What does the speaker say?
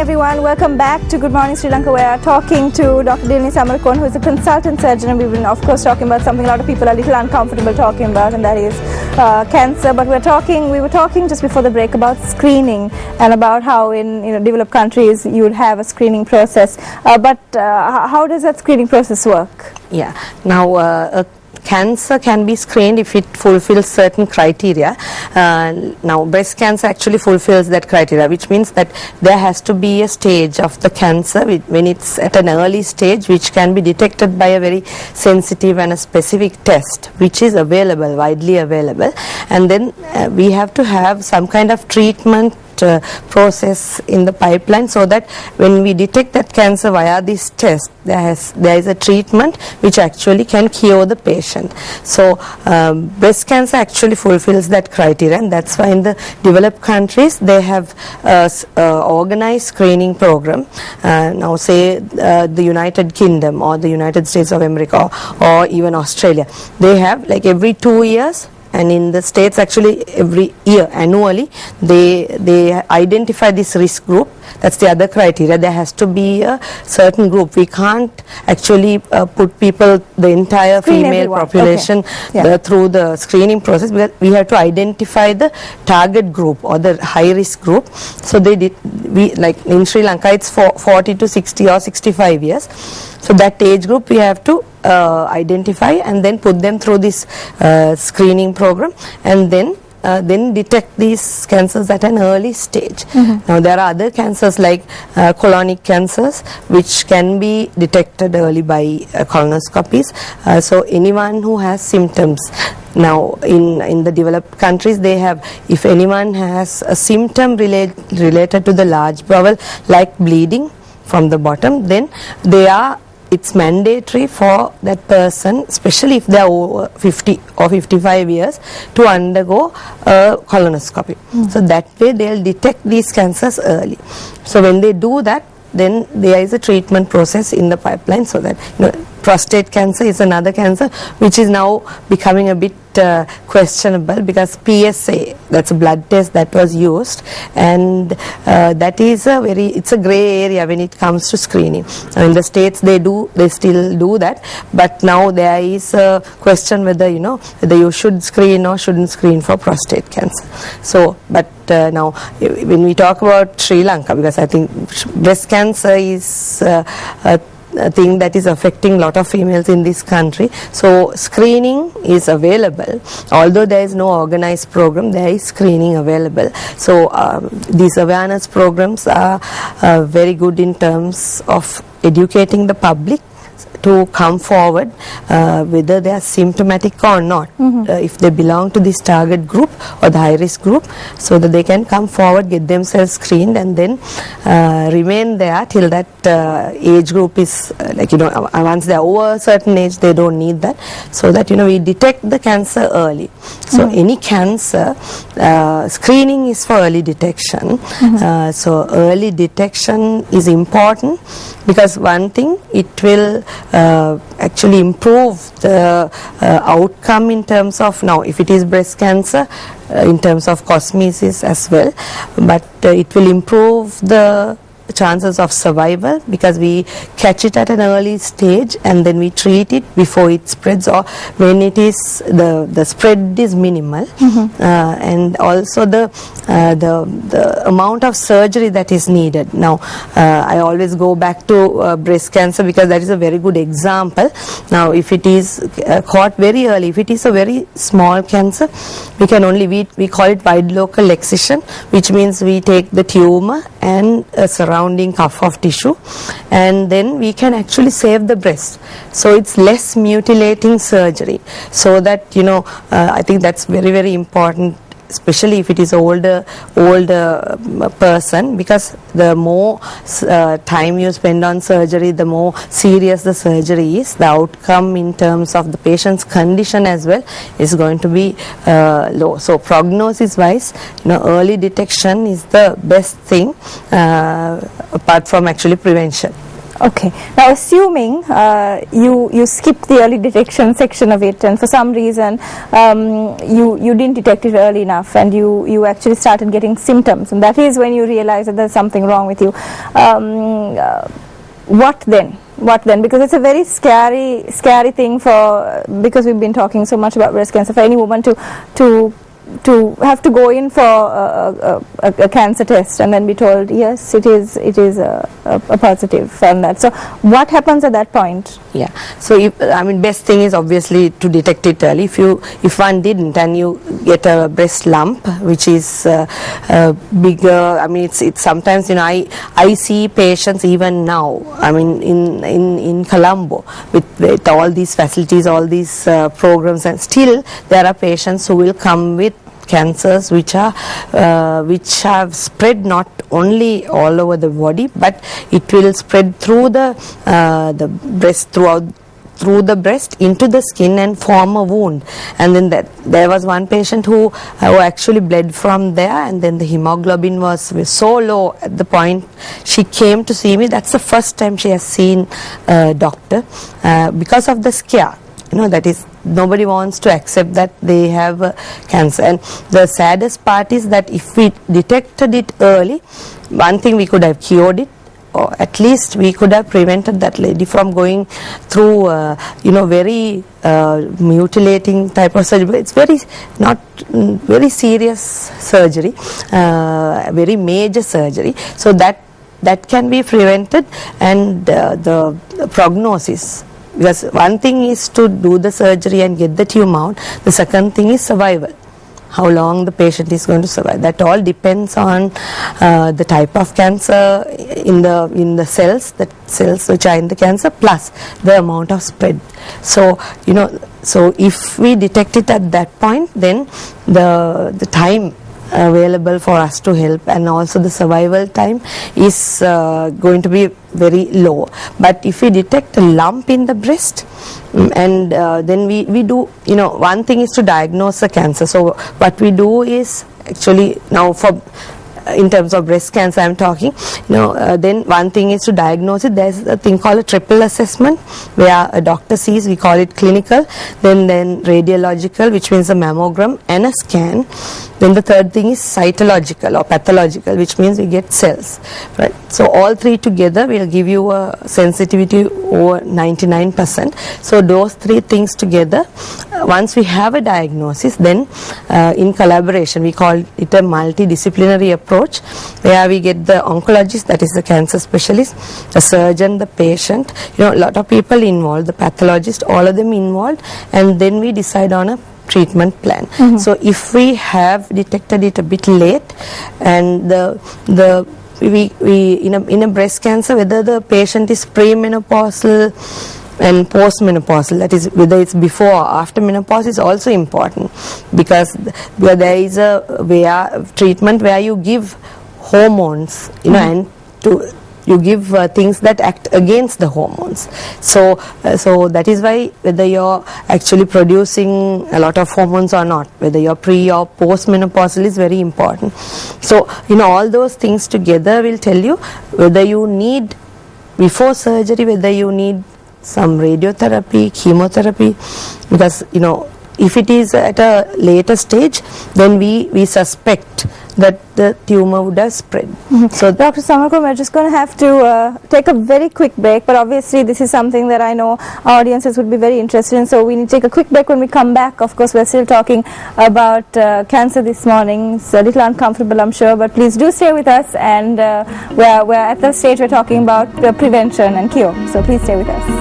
everyone. Welcome back to Good Morning Sri Lanka. We are talking to Dr. Dilni Samarakon, who is a consultant surgeon, and we've been, of course, talking about something a lot of people are a little uncomfortable talking about, and that is cancer. But we were talking just before the break about screening and about how in developed countries you would have a screening process. But how does that screening process work? Yeah. Now, cancer can be screened if it fulfills certain criteria. Now, breast cancer actually fulfills that criteria, which means that there has to be a stage of the cancer when it's at an early stage, which can be detected by a very sensitive and a specific test, which is available, widely available. And then we have to have some kind of treatment process in the pipeline, so that when we detect that cancer via this test, there is a treatment which actually can cure the patient. So breast cancer actually fulfills that criteria, and that's why in the developed countries they have organized screening program. Now say the United Kingdom or the United States of America or even Australia, they have like every 2 years. And in the States, actually, every year, annually, they identify this risk group. That's the other criteria. There has to be a certain group. We can't actually put people, the entire female population, through the screening process, because we have to identify the target group or the high risk group. So like in Sri Lanka, it's 40 to 60 or 65 years. So that age group we have to identify and then put them through this screening program, and then detect these cancers at an early stage. Now there are other cancers like colonic cancers, which can be detected early by colonoscopies. So anyone who has symptoms, now in the developed countries, they have, if anyone has a symptom related to the large bowel, like bleeding from the bottom, then it's mandatory for that person, especially if they are over 50 or 55 years, to undergo a colonoscopy. So that way they'll detect these cancers early. So when they do that, then there is a treatment process in the pipeline, so that prostate cancer is another cancer which is now becoming a bit questionable, because PSA, that's a blood test that was used, and that is it's a gray area when it comes to screening. In the States they still do that, but now there is a question whether you should screen or shouldn't screen for prostate cancer. So but now when we talk about Sri Lanka, because I think breast cancer is a thing that is affecting a lot of females in this country, so screening is available. Although there is no organized program, there is screening available. So these awareness programs are very good in terms of educating the public to come forward, whether they are symptomatic or not, if they belong to this target group or the high risk group, so that they can come forward, get themselves screened, and then remain there till that age group is once they are over a certain age, they don't need that, so that we detect the cancer early. So any cancer, screening is for early detection. So early detection is important, because one thing, it will actually improve the outcome in terms of, now if it is breast cancer, in terms of cosmesis as well, but it will improve the chances of survival, because we catch it at an early stage and then we treat it before it spreads, or when it is the spread is minimal, and also the amount of surgery that is needed. Now I always go back to breast cancer, because that is a very good example. Now if it is caught very early, if it is a very small cancer, we call it wide local excision, which means we take the tumor and surrounding cuff of tissue, and then we can actually save the breast. So it's less mutilating surgery, so that I think that's very, very important, especially if it is older person, because the more time you spend on surgery, the more serious the surgery is. The outcome in terms of the patient's condition as well is going to be low. So prognosis wise, early detection is the best thing, apart from actually prevention. Okay. Now, assuming you skipped the early detection section of it, and for some reason you didn't detect it early enough, and you actually started getting symptoms, and that is when you realize that there's something wrong with you. What then? What then? Because it's a very scary thing because we've been talking so much about breast cancer, for any woman to have to go in for a cancer test and then be told, yes, it is a positive from that. So what happens at that point? Yeah. So best thing is obviously to detect it early. If one didn't and you get a breast lump which is bigger, it's sometimes, I see patients even now, in Colombo with all these facilities, all these programs, and still there are patients who will come with cancers which have spread not only all over the body, but it will spread through the breast, through the breast into the skin and form a wound. And then there was one patient who actually bled from there, and then the hemoglobin was so low at the point she came to see me. That's the first time she has seen a doctor because of the scare. That is, nobody wants to accept that they have cancer. And the saddest part is that if we detected it early, one thing, we could have cured it, or at least we could have prevented that lady from going through very mutilating type of surgery. It's very serious surgery, very major surgery, so that can be prevented. And the prognosis, because one thing is to do the surgery and get the tumor out, the second thing is survival, how long the patient is going to survive. That all depends on the type of cancer in the cells which are in the cancer, plus the amount of spread. So so if we detect it at that point, then the time available for us to help, and also the survival time is going to be very low. But if we detect a lump in the breast, and then we do, one thing is to diagnose the cancer. So what we do is, actually, now in terms of breast cancer I'm talking, then one thing is to diagnose it. There's a thing called a triple assessment, where a doctor sees, we call it clinical, then radiological, which means a mammogram and a scan. Then the third thing is cytological or pathological, which means we get cells, right? So all three together will give you a sensitivity over 99%. So those three things together, once we have a diagnosis, then in collaboration, we call it a multidisciplinary approach, where we get the oncologist, that is the cancer specialist, the surgeon, the patient, a lot of people involved, the pathologist, all of them involved, and then we decide on a treatment plan. Mm-hmm. So if we have detected it a bit late, and we in a breast cancer, whether the patient is premenopausal and postmenopausal, that is, whether it's before or after menopause, is also important, because there is a treatment where you give hormones, and you give things that act against the hormones. So that is why, whether you're actually producing a lot of hormones or not, whether you're pre or postmenopausal, is very important. So all those things together will tell you whether you need, before surgery, whether you need some radiotherapy, chemotherapy, because if it is at a later stage, then we suspect that the tumor would have spread. Mm-hmm. So, Dr. Samarkon, we're just going to have to take a very quick break, but obviously this is something that I know our audiences would be very interested in, so we need to take a quick break. When we come back, of course, we're still talking about cancer this morning. It's a little uncomfortable, I'm sure, but please do stay with us, and we're at the stage we're talking about prevention and cure, so please stay with us.